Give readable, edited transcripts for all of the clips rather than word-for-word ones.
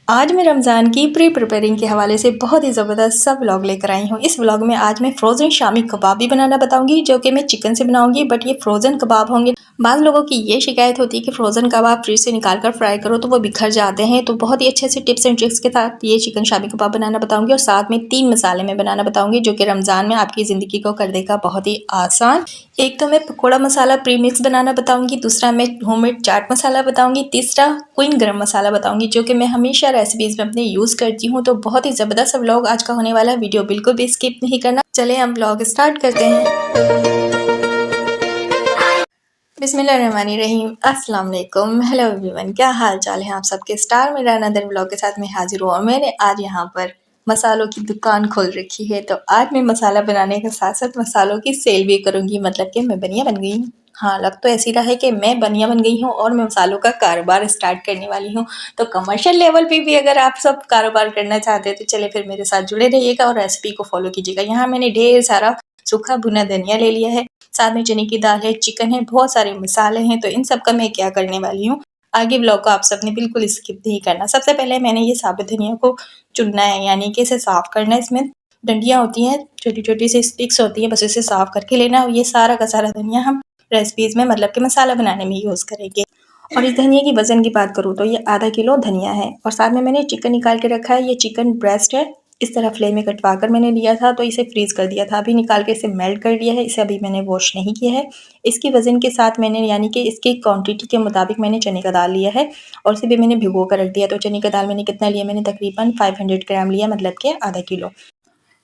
आज मैं रमज़ान की प्री प्रिपेयरिंग के हवाले से बहुत ही ज़बरदस्त सा व्लॉग लेकर आई हूँ। इस व्लॉग में आज मैं फ़्रोज़न शामी कबाब भी बनाना बताऊँगी, जो कि मैं चिकन से बनाऊँगी, बट ये फ़्रोज़न कबाब होंगे। बाज़ लोगों की ये शिकायत होती है कि फ़्रोज़न कबाब फ्रिज से निकाल कर फ्राई करो तो वो बिखर जाते हैं। तो बहुत ही अच्छे से टिप्स एंड ट्रिक्स के साथ ये चिकन शामी कबाब बनाना बताऊँगी और साथ में 3 मसाले मैं बनाना बताऊँगी, जो कि रमज़ान में आपकी ज़िंदगी को कर देगा बहुत ही आसान। एक तो मैं पकौड़ा मसाला प्री मिक्स बनाना बताऊँगी, दूसरा मैं होममेड चाट मसाला बताऊँगी, तीसरा क्वीन गरम मसाला बताऊँगी, जो कि मैं हमेशा रेसिपीज़ में अपने यूज़ करती हूँ। तो बहुत ही ज़बरदस्त व्लॉग आज का होने वाला है, वीडियो बिल्कुल भी स्किप नहीं करना। चलें हम व्लॉग स्टार्ट करते हैं। बिस्मिल्लाहिर्रहमानिर्रहीम, अस्सलाम वालेकुम, हेलो एवरीवन, क्या हाल चाल है आप सबके। स्टार मेरा अनदर व्लॉग के साथ मैं हाजिर हुआ। मैंने आज यहाँ पर मसालों की दुकान खोल रखी है, तो आज मैं मसाला बनाने के साथ साथ मसालों की सेल भी करूँगी, मतलब कि मैं बनिया बन गई हूँ। हाँ, लग तो ऐसी रहा है कि मैं बनिया बन गई हूँ और मैं मसालों का कारोबार स्टार्ट करने वाली हूँ। तो कमर्शियल लेवल पे भी अगर आप सब कारोबार करना चाहते हैं तो चले फिर मेरे साथ जुड़े रहिएगा और रेसिपी को फॉलो कीजिएगा। यहाँ मैंने ढेर सारा सूखा भुना धनिया ले लिया है, साथ में चने की दाल है, चिकन है, बहुत सारे मसाले हैं। तो इन सब का मैं क्या करने वाली हूँ, आगे ब्लॉग को आप सबने बिल्कुल स्किप नहीं करना। सबसे पहले मैंने ये साबुत धनिया को चुनना है, यानी कि इसे साफ़ करना है। इसमें डंडियाँ होती हैं, छोटी-छोटी सी स्टिक्स होती हैं, बस इसे साफ़ करके लेना है। और ये सारा का सारा धनिया हम रेसिपीज़ में मतलब कि मसाला बनाने में यूज़ करेंगे। और इस धनिया की वज़न की बात करूँ तो ये आधा किलो धनिया है। और साथ में मैंने चिकन निकाल के रखा है, ये चिकन ब्रेस्ट है। इस तरह फ्लेम में कटवा कर मैंने लिया था, तो इसे फ्रीज़ कर दिया था। अभी निकाल के इसे मेल्ट कर लिया है, इसे अभी मैंने वॉश नहीं किया है। इसकी वज़न के साथ मैंने, यानी कि इसकी क्वांटिटी के मुताबिक मैंने चने का दाल लिया है और इसे भी मैंने भिगो कर रख दिया। तो चने का दाल मैंने कितना लिया, मैंने तकरीबन 500 ग्राम लिया, मतलब कि आधा किलो।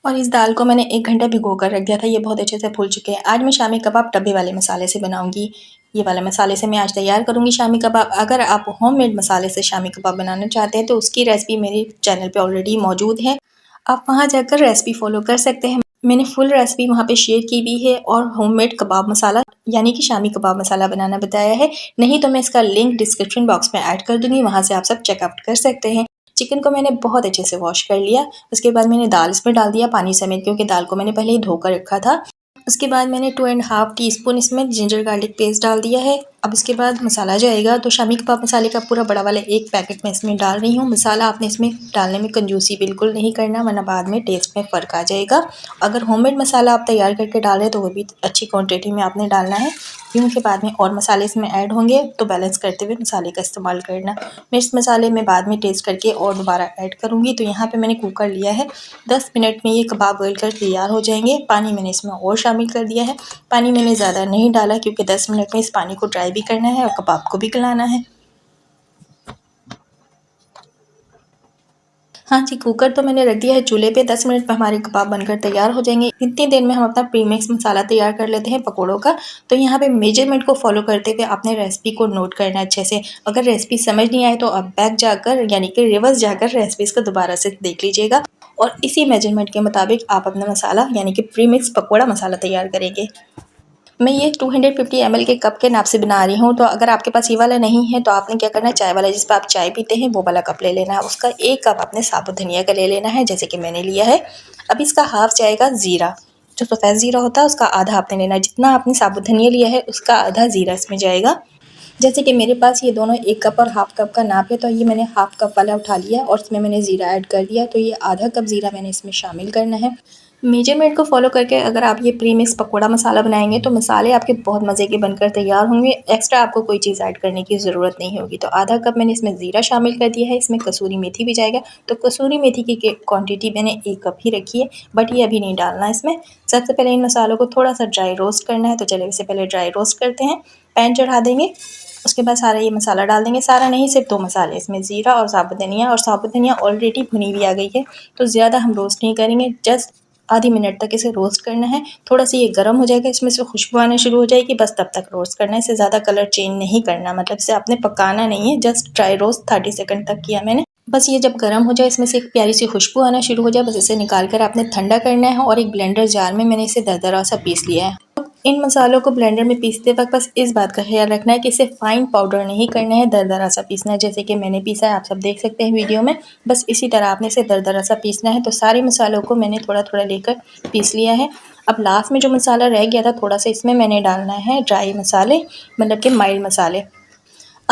और इस दाल को मैंने 1 घंटा भिगो कर रख दिया था, ये बहुत अच्छे से फूल चुके हैं। आज मैं शामी कबाब डब्बे वाले मसाले से बनाऊँगी। ये वाले मसाले से मैं आज तैयार करूँगी शामी कबाब। अगर आप होममेड मसाले से शामी कबाब बनाना चाहते हैं तो उसकी रेसिपी मेरे चैनल पे ऑलरेडी मौजूद है, आप वहाँ जाकर रेसिपी फ़ॉलो कर सकते हैं। मैंने फुल रेसिपी वहाँ पे शेयर की भी है और होममेड कबाब मसाला यानी कि शामी कबाब मसाला बनाना बताया है। नहीं तो मैं इसका लिंक डिस्क्रिप्शन बॉक्स में ऐड कर दूँगी, वहाँ से आप सब चेकआउट कर सकते हैं। चिकन को मैंने बहुत अच्छे से वॉश कर लिया। उसके बाद मैंने दाल इसमें डाल दिया पानी समेत, क्योंकि दाल को मैंने पहले ही धो कर रखा था। उसके बाद मैंने 2 एंड हाफ टीस्पून इसमें जिंजर गार्लिक पेस्ट डाल दिया है। अब इसके बाद मसाला जाएगा, तो शामी कबाब मसाले का पूरा बड़ा वाला 1 पैकेट मैं इसमें डाल रही हूँ। मसाला आपने इसमें डालने में कंजूसी बिल्कुल नहीं करना, वरना बाद में टेस्ट में फ़र्क आ जाएगा। अगर होममेड मसाला आप तैयार करके डाल रहे हैं तो वो भी अच्छी क्वांटिटी में आपने डालना है, क्योंकि बाद में और मसाले इसमें ऐड होंगे, तो बैलेंस करते हुए मसाले का इस्तेमाल करना। मिर्च मसाले मैं बाद में टेस्ट करके और दोबारा ऐड करूँगी। तो यहाँ पे मैंने कुकर लिया है, 10 मिनट में ये कबाब उबल कर तैयार हो जाएंगे। पानी मैंने इसमें और शामिल कर दिया है। पानी मैंने ज़्यादा नहीं डाला, क्योंकि 10 मिनट में इस पानी को ड्राई भी करना है और कबाब को भी गलाना है। हाँ जी, कुकर तो मैंने रख दिया है चूल्हे पे। 10 मिनट में हमारे कबाब बनकर तैयार हो जाएंगे। इतनी देर में हम अपना प्रीमिक्स मसाला तैयार कर लेते हैं पकौड़ों का। तो यहाँ पे मेजरमेंट को फॉलो करते हुए आपने रेसिपी को नोट करना है अच्छे से। अगर रेसिपी समझ नहीं आए तो आप बैक जाकर, यानी कि रिवर्स जाकर रेसिपीज़ को दोबारा से देख लीजिएगा और इसी मेजरमेंट के मुताबिक आप अपना मसाला, यानी कि प्रीमिक्स पकौड़ा मसाला तैयार करेंगे। मैं ये 250 ml के कप के नाप से बना रही हूँ। तो अगर आपके पास ये वाला नहीं है तो आपने क्या करना है, चाय वाला जिस पर आप चाय पीते हैं वो वाला कप ले लेना है। उसका 1 कप आपने साबुत धनिया का ले लेना है, जैसे कि मैंने लिया है। अब इसका हाफ जाएगा ज़ीरा, जो सफ़ेद ज़ीरा होता है उसका आधा आपने लेना है। जितना आपने साबुत धनिया लिया है उसका आधा ज़ीरा इसमें जाएगा। जैसे कि मेरे पास ये दोनों 1 कप और हाफ कप का नाप है, तो ये मैंने हाफ कप वाला उठा लिया और इसमें मैंने ज़ीरा ऐड कर दिया। तो ये आधा कप ज़ीरा मैंने इसमें शामिल करना है। मेजरमेंट को फॉलो करके अगर आप ये प्रीमिक्स पकौड़ा मसाला बनाएंगे तो मसाले आपके बहुत मज़े के बनकर तैयार होंगे। एक्स्ट्रा आपको कोई चीज़ ऐड करने की ज़रूरत नहीं होगी। तो आधा कप मैंने इसमें ज़ीरा शामिल कर दिया है, इसमें कसूरी मेथी भी जाएगा। तो कसूरी मेथी की क्वांटिटी मैंने 1 कप ही रखी है, बट ये अभी नहीं डालना है इसमें। सबसे पहले इन मसालों को थोड़ा सा ड्राई रोस्ट करना है, तो चलिए इससे पहले ड्राई रोस्ट करते हैं। पैन चढ़ा देंगे, उसके बाद सारा ये मसाला डाल देंगे। सारा नहीं, सिर्फ 2 मसाले इसमें, ज़ीरा और साबुत धनिया। और साबुत धनिया ऑलरेडी भुनी हुई आ गई है, तो ज़्यादा हम रोस्ट नहीं करेंगे, जस्ट आधी मिनट तक इसे रोस्ट करना है। थोड़ा सा ये गर्म हो जाएगा, इसमें से खुशबू आना शुरू हो जाएगी, बस तब तक रोस्ट करना है। इसे ज़्यादा कलर चेंज नहीं करना, मतलब इसे आपने पकाना नहीं है, जस्ट ड्राई रोस्ट 30 सेकंड तक किया मैंने। बस ये जब गर्म हो जाए, इसमें से एक प्यारी सी खुशबू आना शुरू हो जाए, बस इसे निकाल कर आपने ठंडा करना है। और एक ब्लेंडर जार में मैंने इसे दरदरा सा पीस लिया है। इन मसालों को ब्लेंडर में पीसते वक्त बस इस बात का ख्याल रखना है कि इसे फाइन पाउडर नहीं करना है, दरदरा सा पीसना है, जैसे कि मैंने पीसा है, आप सब देख सकते हैं वीडियो में। बस इसी तरह आपने इसे दरदरा सा पीसना है। तो सारे मसालों को मैंने थोड़ा थोड़ा लेकर पीस लिया है। अब लास्ट में जो मसाला रह गया था थोड़ा सा, इसमें मैंने डालना है ड्राई मसाले, मतलब कि माइल्ड मसाले।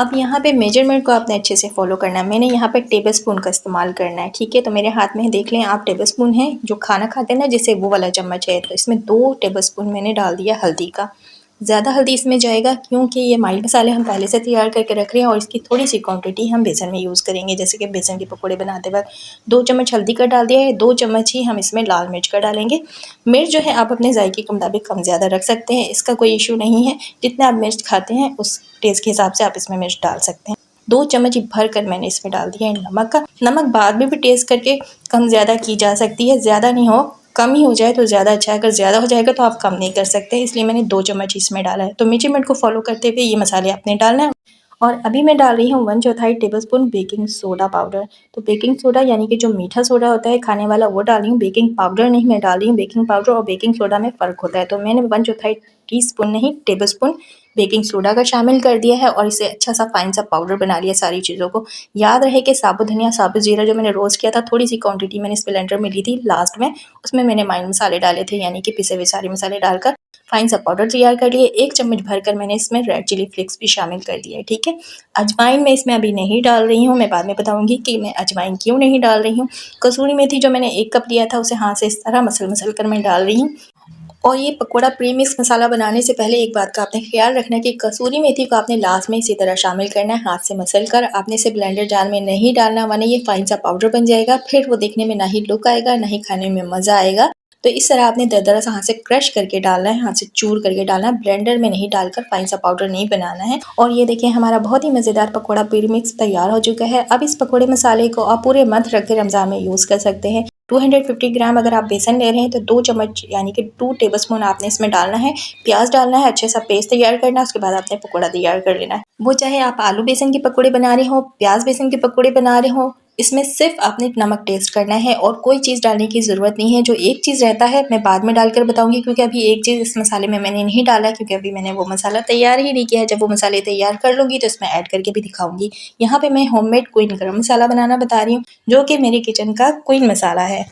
अब यहाँ पे मेजरमेंट को आपने अच्छे से फॉलो करना है। मैंने यहाँ पे टेबल स्पून का इस्तेमाल करना है, ठीक है। तो मेरे हाथ में देख लें आप, टेबल स्पून है जो खाना खाते हैं ना, जैसे वो वाला चम्मच है। तो इसमें 2 टेबल स्पून मैंने डाल दिया हल्दी का। ज़्यादा हल्दी इसमें जाएगा क्योंकि ये माइल्ड मसाले हम पहले से तैयार करके रख रहे हैं और इसकी थोड़ी सी क्वांटिटी हम बेसन में यूज़ करेंगे। जैसे कि बेसन के पकौड़े बनाते वक्त 2 चम्मच हल्दी का डाल दिया है, 2 चम्मच ही हम इसमें लाल मिर्च का डालेंगे। मिर्च जो है आप अपने जायके के मुताबिक कम ज़्यादा रख सकते हैं, इसका कोई इशू नहीं है। जितना आप मिर्च खाते हैं उस टेस्ट के हिसाब से आप इसमें मिर्च डाल सकते हैं। 2 चम्मच भर कर मैंने इसमें डाल दिया है नमक का। नमक बाद में भी टेस्ट करके कम ज़्यादा की जा सकती है, ज़्यादा नहीं हो, कम ही हो जाए तो ज़्यादा अच्छा है। अगर ज़्यादा हो जाएगा तो आप कम नहीं कर सकते, इसलिए मैंने 2 चम्मच इसमें डाला है। तो मेजरमेंट को फॉलो करते हुए ये मसाले आपने डालना है। और अभी मैं डाल रही हूँ 1/4 टेबलस्पून बेकिंग सोडा पाउडर। तो बेकिंग सोडा यानी कि जो मीठा सोडा होता है खाने वाला, वो डाल रही हूँ, बेकिंग पाउडर नहीं मैं डाल रही हूँ। बेकिंग पाउडर और बेकिंग सोडा में फ़र्क होता है। तो मैंने 1/4 टीस्पून नहीं, टेबलस्पून बेकिंग सोडा का शामिल कर दिया है और इसे अच्छा सा फाइन सा पाउडर बना लिया सारी चीज़ों को। याद रहे कि साबुत धनिया, साबुत जीरा जो मैंने रोस्ट किया था, थोड़ी सी क्वांटिटी मैंने इस ब्लेंडर में ली थी लास्ट में, उसमें मैंने माइन मसाले डाले थे, यानी कि पिसे हुए सारे मसाले डालकर फाइन सा पाउडर तैयार कर लिए। 1 चम्मच भरकर मैंने इसमें रेड चिली फ्लेक्स भी शामिल कर दिया है, ठीक है। अजवाइन मैं इसमें अभी नहीं डाल रही हूँ, मैं बाद में बताऊँगी कि मैं अजवाइन क्यों नहीं डाल रही हूँ। कसूरी मेथी जो मैंने 1 कप लिया था उसे हाथ से इस तरह मसल कर मैं डाल रही हूँ। और ये पकौड़ा प्रीमिक्स मसाला बनाने से पहले एक बात का आपने ख्याल रखना है कि कसूरी मेथी को आपने लास्ट में इसी तरह शामिल करना है, हाथ से मसल कर। आपने इसे ब्लेंडर जार में नहीं डालना, वरना ये फाइन सा पाउडर बन जाएगा, फिर वो देखने में ना ही लुक आएगा ना ही खाने में मज़ा आएगा। तो इस तरह आपने दरदरा सा हाथ से क्रश करके डालना है, हाथ से चूर करके डालना है, ब्लेंडर में नहीं डालकर फाइन सा पाउडर नहीं बनाना है। और ये देखिए हमारा बहुत ही मज़ेदार पकौड़ा प्रीमिक्स तैयार हो चुका है। अब इस पकौड़े मसाले को आप पूरे मंथ रख के रमज़ान में यूज़ कर सकते हैं। 250 ग्राम अगर आप बेसन ले रहे हैं तो 2 चम्मच यानी कि 2 टेबलस्पून आपने इसमें डालना है। प्याज डालना है, अच्छे सा पेस्ट तैयार करना है, उसके बाद आपने पकौड़ा तैयार कर लेना है। वो चाहे आप आलू बेसन के पकौड़े बना रहे हो, प्याज बेसन के पकौड़े बना रहे हो, इसमें सिर्फ आपने नमक टेस्ट करना है और कोई चीज़ डालने की ज़रूरत नहीं है। जो एक चीज़ रहता है मैं बाद में डालकर बताऊंगी, क्योंकि अभी एक चीज़ इस मसाले में मैंने नहीं डाला, क्योंकि अभी मैंने वो मसाला तैयार ही नहीं किया है। जब वो मसाले तैयार कर लूँगी तो इसमें ऐड करके भी दिखाऊंगी। यहाँ पे मैं होममेड क्वीन गरम मसाला बनाना बता रही हूँ, जो कि मेरे किचन का क्वीन मसाला है।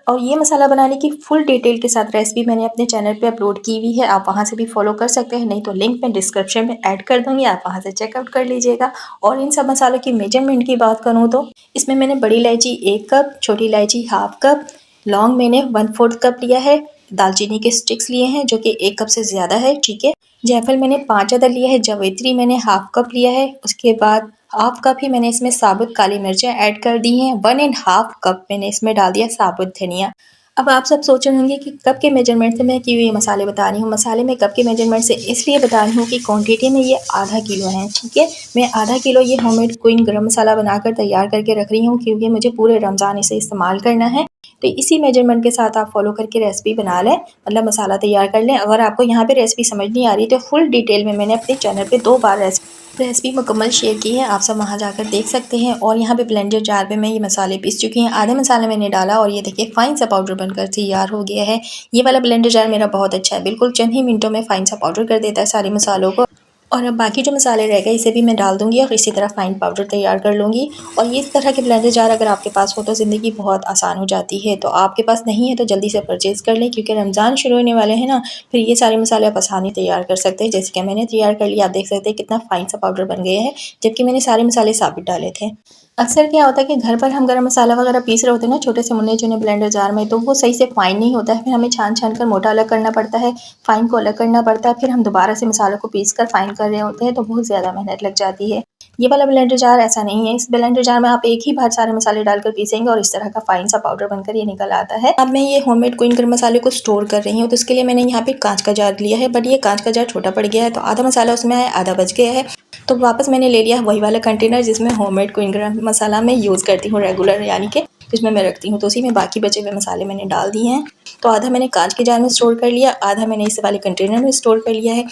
और ये मसाला बनाने की फुल डिटेल के साथ रेसिपी मैंने अपने चैनल पे अपलोड की हुई है, आप वहाँ से भी फॉलो कर सकते हैं, नहीं तो लिंक मैं डिस्क्रिप्शन में ऐड कर दूँगी, आप वहाँ से चेकआउट कर लीजिएगा। और इन सब मसालों की मेजरमेंट की बात करूँ तो इसमें मैंने बड़ी इलायची 1 कप, छोटी इलायची ½ कप, लौंग मैंने 1/4 कप लिया है, दालचीनी के स्टिक्स लिए हैं जो कि 1 कप से ज़्यादा है, ठीक है। जायफल मैंने 5 अदद लिया है, जावित्री मैंने ½ कप लिया है, उसके बाद ½ कप ही मैंने इसमें साबुत काली मिर्चें ऐड कर दी हैं। 1½ कप मैंने इसमें डाल दिया साबुत धनिया। अब आप सब सोच रहे होंगे कि कप के मेजरमेंट से मैं क्यों ये मसाले बता रही हूँ। मसाले में कप के मेजरमेंट से इसलिए बता रही हूँ कि क्वांटिटी में ये ½ किलो है, ठीक है। मैं ½ किलो ये होममेड क्वीन गरम मसाला बनाकर तैयार करके रख रही हूँ, क्योंकि मुझे पूरे रमज़ान इसे इस्तेमाल करना है। तो इसी मेजरमेंट के साथ आप फॉलो करके रेसिपी बना लें, मतलब मसाला तैयार कर लें। अगर आपको यहाँ पे रेसिपी समझ नहीं आ रही तो फुल डिटेल में मैंने अपने चैनल पे 2 बार रेसिपी मुकम्मल शेयर की है, आप सब वहाँ जाकर देख सकते हैं। और यहाँ पे ब्लेंडर जार पे मैं ये मसाले पीस चुकी हैं, आधे मसाले मैंने डाला और ये देखिए फाइन सा पाउडर बनकर तैयार हो गया है। ये वाला ब्लेंडर जार मेरा बहुत अच्छा है, बिल्कुल चंद ही मिनटों में फाइन सा पाउडर कर देता है सारे मसालों को। और अब बाकी जो मसाले रह गए इसे भी मैं डाल दूँगी और इसी तरह फाइन पाउडर तैयार कर लूँगी। और ये इस तरह के ब्लेंडर जार अगर आपके पास हो तो ज़िंदगी बहुत आसान हो जाती है। तो आपके पास नहीं है तो जल्दी से परचेज़ कर लें, क्योंकि रमज़ान शुरू होने वाले हैं ना, फिर ये सारे मसाले आप आसानी तैयार कर सकते हैं। जैसे कि मैंने तैयार कर लिया, आप देख सकते हैं कितना फाइन सा पाउडर बन गया है, जबकि मैंने सारे मसाले साबित डाले थे। अक्सर क्या होता है कि घर पर हम गरम मसाला वगैरह पीस रहे होते हैं ना छोटे से मुन्ने चुने ब्लेंडर जार में, तो वो सही से फाइन नहीं होता है, फिर हमें छान छान कर मोटा अलग करना पड़ता है, फाइन को अलग करना पड़ता है, फिर हम दोबारा से मसालों को पीस कर फाइन कर रहे होते हैं, तो बहुत ज़्यादा मेहनत लग जाती है। ये वाला ब्लेंडर जार ऐसा नहीं है, इस ब्लेंडर जार में आप एक ही बार सारे मसाले डालकर पीसेंगे और इस तरह का फाइन सा पाउडर बनकर ये निकल आता है। अब मैं ये होममेड क्वीन गरम मसाले को स्टोर कर रही हूँ, तो इसके लिए मैंने यहाँ पे कांच का जार लिया है, बट ये कांच का जार छोटा पड़ गया है, तो आधा मसाला उसमें है, आधा बच गया है। तो वापस मैंने ले लिया वही वाला कंटेनर जिसमें होममेड क्वीन गरम मसाला मैं यूज़ करती हूँ रेगुलर, यानी कि जिसमें मैं रखती हूँ, तो उसी में बाकी बचे हुए मसाले मैंने डाल दिए हैं। तो आधा मैंने कांच के जार में स्टोर कर लिया, आधा मैंने इस वाले कंटेनर में स्टोर कर लिया है।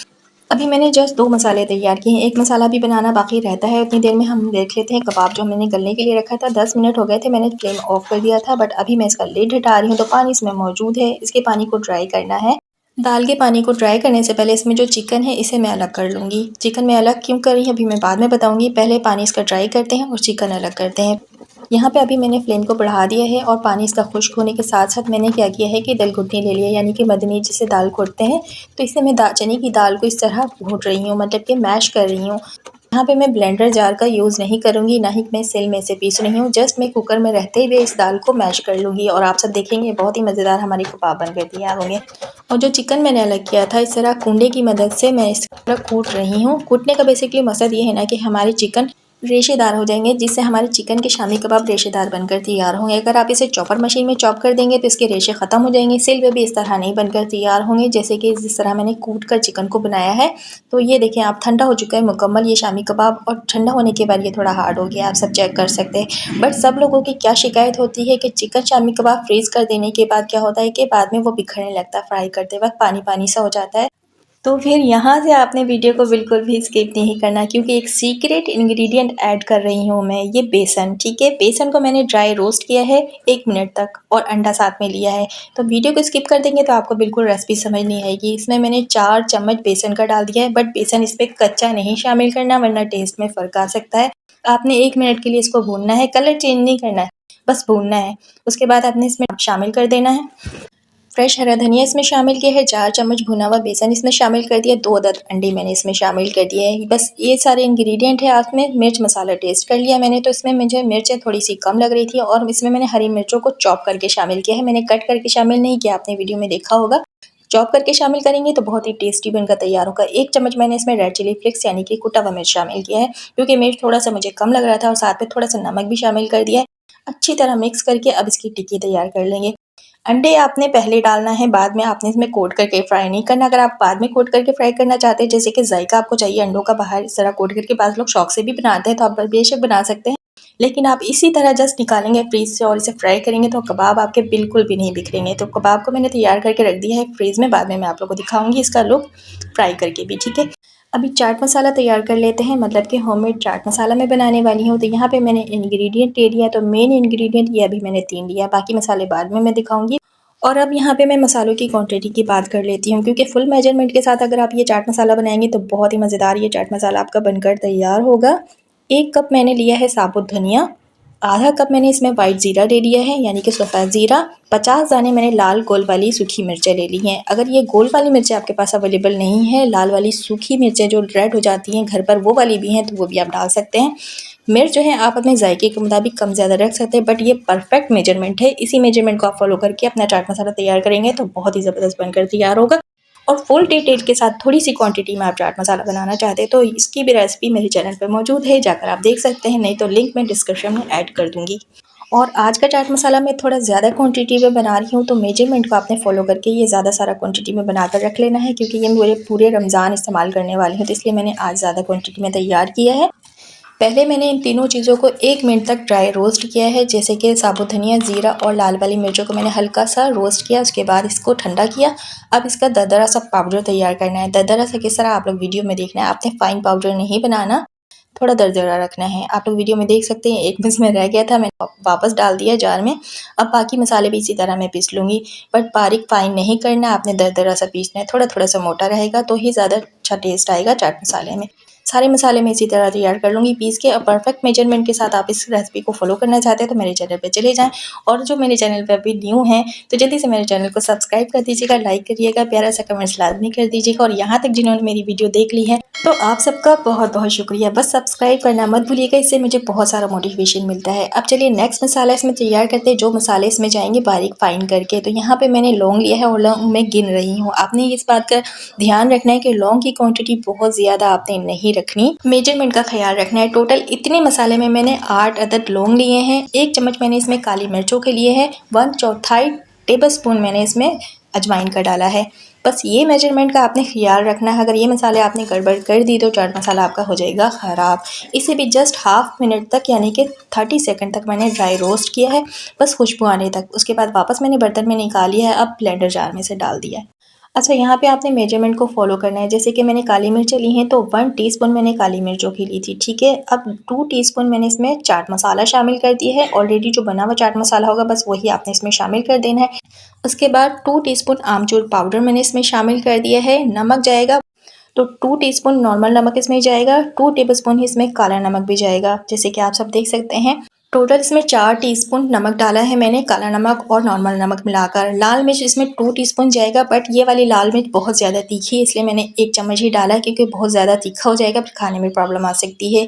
अभी मैंने जस्ट 2 मसाले तैयार किए हैं, एक मसाला भी बनाना बाकी रहता है। उतनी देर में हम देख लेते हैं कबाब जो मैंने गलने के लिए रखा था। 10 मिनट हो गए थे, मैंने फ्लेम ऑफ कर दिया था, बट अभी मैं इसका लिड हटा रही हूँ, तो पानी इसमें मौजूद है, इसके पानी को ड्राई करना है। दाल के पानी को ड्राई करने से पहले इसमें जो चिकन है इसे मैं अलग कर लूँगी। चिकन मैं अलग क्यों कर रही हूँ अभी मैं बाद में बताऊँगी, पहले पानी इसका ड्राई करते हैं और चिकन अलग करते हैं। यहाँ पे अभी मैंने फ्लेम को बढ़ा दिया है और पानी इसका खुश्क होने के साथ साथ मैंने क्या किया है कि दल घुटनी ले लिया, यानी कि मदनी जिसे दाल घोटते हैं। तो इसे मैं चने की दाल को इस तरह घोट रही हूँ, मतलब कि मैश कर रही हूँ। यहाँ पे मैं ब्लेंडर जार का यूज़ नहीं करूँगी, ना ही मैं सिल में से पीस रही हूँ। जस्ट मैं कुकर में रहते हुए इस दाल को मैश कर लूँगी और आप सब देखेंगे बहुत ही मज़ेदार हमारे कबाब बन कर तैयार होंगे। और जो चिकन मैंने अलग किया था, इस तरह कूंडे की मदद से मैं इस तरह कूट रही हूँ। कूटने का बेसिकली मकसद ये है ना कि हमारे चिकन रेशेदार हो जाएंगे, जिससे हमारे चिकन के शामी कबाब रेशेदार बनकर तैयार होंगे। अगर आप इसे चॉपर मशीन में चॉप कर देंगे तो इसके रेशे ख़त्म हो जाएंगे। सिल में भी इस तरह नहीं बनकर तैयार होंगे जैसे कि जिस तरह मैंने कूट कर चिकन को बनाया है। तो ये देखें आप, ठंडा हो चुका है मुकम्मल ये शामी कबाब, और ठंडा होने के बाद ये थोड़ा हार्ड हो गया, आप सब चेक कर सकते हैं। बट सब लोगों की क्या शिकायत होती है कि चिकन शामी कबाब फ्रीज़ कर देने के बाद क्या होता है कि बाद में वो बिखरने लगता है, फ्राई करते वक्त पानी पानी सा हो जाता है। तो फिर यहाँ से आपने वीडियो को बिल्कुल भी स्किप नहीं करना, क्योंकि एक सीक्रेट इंग्रेडिएंट ऐड कर रही हूँ मैं, ये बेसन। ठीक है, बेसन को मैंने ड्राई रोस्ट किया है 1 मिनट तक और अंडा साथ में लिया है। तो वीडियो को स्किप कर देंगे तो आपको बिल्कुल रेसिपी समझ नहीं आएगी। इसमें मैंने 4 चम्मच बेसन का डाल दिया है, बट बेसन इसमें कच्चा नहीं शामिल करना, वरना टेस्ट में फ़र्क आ सकता है। आपने 1 मिनट के लिए इसको भूनना है, कलर चेंज नहीं करना है, बस भूनना है। उसके बाद आपने इसमें शामिल कर देना है फ्रेश हरा धनिया, इसमें शामिल किया है 4 चम्मच भुना हुआ बेसन इसमें शामिल कर दिया, 2 अदद अंडे मैंने इसमें शामिल कर दिए हैं। बस ये सारे इंग्रेडिएंट है। आपने मिर्च मसाला टेस्ट कर लिया मैंने, तो इसमें मुझे मिर्चें थोड़ी सी कम लग रही थी और इसमें मैंने हरी मिर्चों को चॉप करके शामिल किया है। मैंने कट करके शामिल नहीं किया, आपने वीडियो में देखा होगा। चॉप करके शामिल करेंगे तो बहुत ही टेस्टी बनकर तैयार होगा। 1 चम्मच मैंने इसमें रेड चिली फ्लेक्स यानी कि कुटा हुआ मिर्च शामिल किया है, क्योंकि मिर्च थोड़ा सा मुझे कम लग रहा था, और साथ में थोड़ा सा नमक भी शामिल कर दिया है। अच्छी तरह मिक्स करके अब इसकी टिक्की तैयार कर लेंगे। अंडे आपने पहले डालना है, बाद में आपने इसमें कोट करके फ्राई नहीं करना। अगर आप बाद में कोट करके फ्राई करना चाहते हैं, जैसे कि जायका आपको चाहिए अंडों का बाहर इस तरह कोट करके, बाद लोग शौक से भी बनाते हैं, तो आप बेशक बना सकते हैं। लेकिन आप इसी तरह जस्ट निकालेंगे फ्रीज से और इसे फ्राई करेंगे तो कबाब आपके बिल्कुल भी नहीं बिखरेंगे। तो कबाब को मैंने तैयार करके रख दिया है फ्रीज में, बाद में मैं आप लोगों को दिखाऊंगी इसका लुक फ्राई करके भी। ठीक है, अभी चाट मसाला तैयार कर लेते हैं, मतलब कि होममेड चाट मसाला मैं बनाने वाली हूँ। तो यहाँ पे मैंने इंग्रेडिएंट ले लिया, तो मेन इंग्रेडिएंट ये अभी मैंने 3 लिया, बाकी मसाले बाद में मैं दिखाऊंगी। और अब यहाँ पे मैं मसालों की क्वांटिटी की बात कर लेती हूँ, क्योंकि फुल मेजरमेंट के साथ अगर आप ये चाट मसाला बनाएंगे तो बहुत ही मज़ेदार ये चाट मसाला आपका बनकर तैयार होगा। 1 कप मैंने लिया है साबुत धनिया, आधा कप मैंने इसमें वाइट ज़ीरा ले लिया है यानी कि सफ़ेद ज़ीरा, 50 दाने मैंने लाल गोल वाली सूखी मिर्चें ले ली हैं। अगर ये गोल वाली मिर्चें आपके पास अवेलेबल नहीं है, लाल वाली सूखी मिर्चें जो रेड हो जाती हैं घर पर, वो वाली भी हैं, तो वो भी आप डाल सकते हैं। मिर्च जो है आप अपने जायके के मुताबिक कम ज़्यादा रख सकते हैं, बट ये परफेक्ट मेजरमेंट है। इसी मेजरमेंट को आप फॉलो करके अपना चाट मसाला तैयार करेंगे तो बहुत ही ज़बरदस्त बनकर तैयार होगा। और फुल डिटेल के साथ थोड़ी सी क्वांटिटी में आप चाट मसाला बनाना चाहते हैं तो इसकी भी रेसिपी मेरे चैनल पर मौजूद है, जाकर आप देख सकते हैं, नहीं तो लिंक मैं डिस्क्रिप्शन में ऐड कर दूँगी। और आज का चाट मसाला मैं थोड़ा ज़्यादा क्वांटिटी में बना रही हूँ, तो मेजरमेंट को आपने फॉलो करके ये ज़्यादा सारा क्वांटिटी में बनाकर रख लेना है, क्योंकि ये मेरे पूरे रमज़ान इस्तेमाल करने वाली हूँ, तो इसलिए मैंने आज ज़्यादा क्वांटिटी में तैयार किया है। पहले मैंने इन तीनों चीज़ों को 1 मिनट तक ड्राई रोस्ट किया है, जैसे कि साबुत धनिया, ज़ीरा और लाल वाली मिर्चों को मैंने हल्का सा रोस्ट किया, उसके बाद इसको ठंडा किया। अब इसका दरदरा सा पाउडर तैयार करना है। दरदरा सा किस तरह आप लोग वीडियो में देखना है, आपने फाइन पाउडर नहीं बनाना, थोड़ा दरदरा रखना है। आप लोग वीडियो में देख सकते हैं, एक मिस में रह गया था, मैंने वापस डाल दिया जार में। अब बाकी मसाले भी इसी तरह मैं पीस लूँगी, बट बारीक फाइन नहीं करना, आपने दरदरा सा पीसना है। थोड़ा थोड़ा सा मोटा रहेगा तो ही ज़्यादा अच्छा टेस्ट आएगा चाट मसाले में। सारे मसाले मैं इसी तरह तैयार कर लूँगी पीस के। और परफेक्ट मेजरमेंट के साथ आप इस रेसिपी को फॉलो करना चाहते हैं तो मेरे चैनल पे चले जाएँ, और जो मेरे चैनल पे अभी न्यू हैं तो जल्दी से मेरे चैनल को सब्सक्राइब कर दीजिएगा, लाइक करिएगा, प्यारा सा कमेंट्स लाज़मी कर दीजिएगा। और यहाँ तक जिन्होंने मेरी वीडियो देख ली है तो आप सबका बहुत बहुत शुक्रिया। बस सब्सक्राइब करना मत भूलिएगा, इससे मुझे बहुत सारा मोटिवेशन मिलता है। अब चलिए नेक्स्ट मसाला इसमें तैयार करते हैं, जो मसाले इसमें जाएंगे बारीक फाइन करके। तो यहाँ पे मैंने लौंग लिया है और लौंग मैं गिन रही हूँ। आपने इस बात का ध्यान रखना है कि लौंग की क्वांटिटी बहुत ज़्यादा आपने नहीं रखनी, मेजरमेंट का ख्याल रखना है। टोटल इतने मसाले में मैंने 8 अदद लौंग लिए हैं, 1 चम्मच मैंने इसमें काली मिर्चों के लिए है, 1/4 टेबल स्पून मैंने इसमें अजवाइन का डाला है। बस ये मेजरमेंट का आपने ख्याल रखना है। अगर ये मसाले आपने गड़बड़ कर दी तो चाट मसाला आपका हो जाएगा ख़राब। इसे भी जस्ट हाफ मिनट तक यानी कि 30 सेकंड तक मैंने ड्राई रोस्ट किया है, बस खुशबू आने तक। उसके बाद वापस मैंने बर्तन में निकाल लिया है, अब ब्लेंडर जार में से डाल दिया है। अच्छा, यहाँ पे आपने मेजरमेंट को फॉलो करना है। जैसे कि मैंने काली मिर्चें ली हैं तो 1 टीस्पून मैंने काली मिर्चों की ली थी, ठीक है। अब 2 टीस्पून मैंने इसमें चाट मसाला शामिल कर दिया है। ऑलरेडी जो बना हुआ चाट मसाला होगा बस वही आपने इसमें शामिल कर देना है। उसके बाद 2 टीस्पून आमचूर पाउडर मैंने इसमें शामिल कर दिया है। नमक जाएगा तो 2 टीस्पून नॉर्मल नमक इसमें जाएगा, 2 टेबलस्पून ही इसमें काला नमक भी जाएगा, जैसे कि आप सब देख सकते हैं। टोटल इसमें 4 टीस्पून नमक डाला है मैंने, काला नमक और नॉर्मल नमक मिलाकर। लाल मिर्च इसमें 2 टीस्पून जाएगा, बट ये वाली लाल मिर्च बहुत ज़्यादा तीखी है, इसलिए मैंने 1 चम्मच ही डाला है, क्योंकि बहुत ज़्यादा तीखा हो जाएगा फिर खाने में प्रॉब्लम आ सकती है।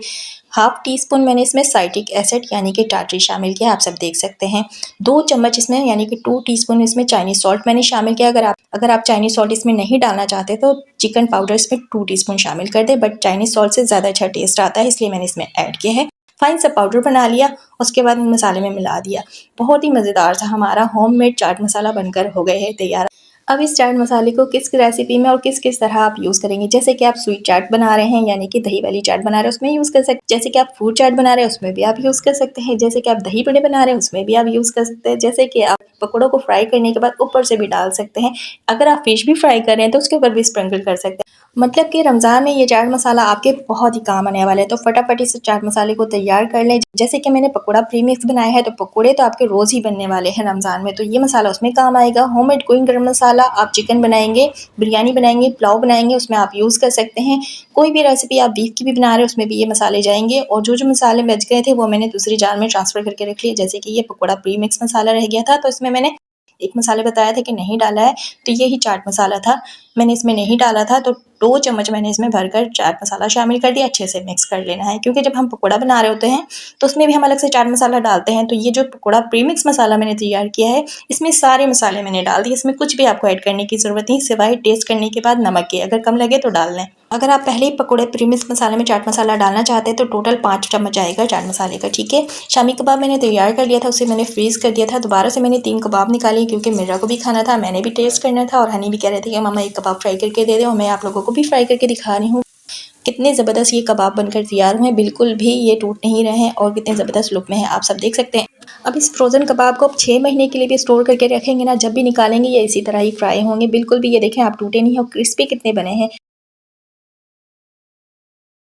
हाफ़ टी स्पून मैंने इसमें साइट्रिक एसिड यानी कि टाटरी शामिल किया, आप सब देख सकते हैं। 2 चम्मच इसमें यानी कि 2 टीस्पून इसमें चाइनीज़ सॉल्ट मैंने शामिल किया। अगर आप चाइनीज़ सॉल्ट इसमें नहीं डालना चाहते तो चिकन पाउडर इसमें 2 टीस्पून शामिल कर दें, बट चाइनीज़ सॉल्ट से ज़्यादा अच्छा टेस्ट आता है, इसलिए मैंने इसमें ऐड किया है। फाइन सा पाउडर बना लिया, उसके बाद मसाले में मिला दिया। बहुत ही मज़ेदार सा हमारा होममेड चाट मसाला बनकर हो गए है तैयार। अब इस चाट मसाले को किस रेसिपी में और किस किस तरह आप यूज़ करेंगे, जैसे कि आप स्वीट चाट बना रहे हैं यानी कि दही वाली चाट बना रहे हैं उसमें यूज़ कर सकते हैं, जैसे कि आप फ्रूट चाट बना रहे हैं उसमें भी आप यूज़ कर सकते हैं, जैसे कि आप दही बड़े बना रहे हैं उसमें भी आप यूज़ कर सकते हैं, जैसे कि आप पकौड़ों को फ्राई करने के बाद ऊपर से भी डाल सकते हैं। अगर आप फिश भी फ्राई कर रहे हैं तो उसके ऊपर भी स्प्रिंकल कर सकते हैं। मतलब कि रमज़ान में ये चाट मसाला आपके बहुत ही काम आने वाला है, तो फटाफट इस चाट मसाले को तैयार कर लें। जैसे कि मैंने पकौड़ा प्रीमिक्स बनाया है, तो पकौड़े तो आपके रोज़ ही बनने वाले हैं रमज़ान में, तो ये मसाला उसमें काम आएगा। होममेड क्वीन गरम मसाला आप चिकन बनाएंगे, बिरयानी बनाएंगे, पुलाव बनाएंगे, उसमें आप यूज़ कर सकते हैं। कोई भी रेसिपी आप बीफ की भी बना रहे हैं उसमें भी ये मसाले जाएंगे। और जो जो मसाले बच गए थे वो मैंने दूसरी जार में ट्रांसफ़र करके रख लिए। जैसे कि ये पकौड़ा प्रीमिक्स मसाला रह गया था, तो इसमें मैंने एक मसाले बताया था कि नहीं डाला है, तो ये ही चाट मसाला था, मैंने इसमें नहीं डाला था, तो 2 चम्मच मैंने इसमें भरकर चाट मसाला शामिल कर दिया। अच्छे से मिक्स कर लेना है, क्योंकि जब हम पकौड़ा बना रहे होते हैं तो उसमें भी हम अलग से चाट मसाला डालते हैं। तो ये जो पकौड़ा प्रीमिक्स मसाला मैंने तैयार किया है, इसमें सारे मसाले मैंने डाल दिए, इसमें कुछ भी आपको ऐड करने की ज़रूरत नहीं, सिवाय टेस्ट करने के बाद नमक के, अगर कम लगे तो डाल लें। अगर आप पहले ही पकौड़े प्रीमिक्स मसाले में चाट मसाला डालना चाहते हैं तो टोटल 5 चम्मच आएगा चाट मसाले का, ठीक है। शामी कबाब मैंने तैयार कर लिया था, उसे मैंने फ्रीज़ कर दिया था। दोबारा से मैंने 3 कबाब निकाले, क्योंकि मेरा को भी खाना था, मैंने भी टेस्ट करना था, और हनी भी कह रहे थे कि मम्मा एक कबाब फ्राई करके दे दो, मैं आप लोगों को भी फ्राई करके दिखा रही हूँ। कितने ज़बरदस्त ये कबाब बनकर तैयार हुए हैं, बिल्कुल भी ये टूट नहीं रहे हैं और कितने ज़बरदस्त लुक में है, आप सब देख सकते हैं। अब इस फ्रोज़न कबाब को आप 6 महीने के लिए भी स्टोर करके रखेंगे ना, जब भी निकालेंगे ये इसी तरह ही फ्राई होंगे, बिल्कुल भी ये देखें आप टूटे नहीं और क्रिस्पी कितने बने हैं।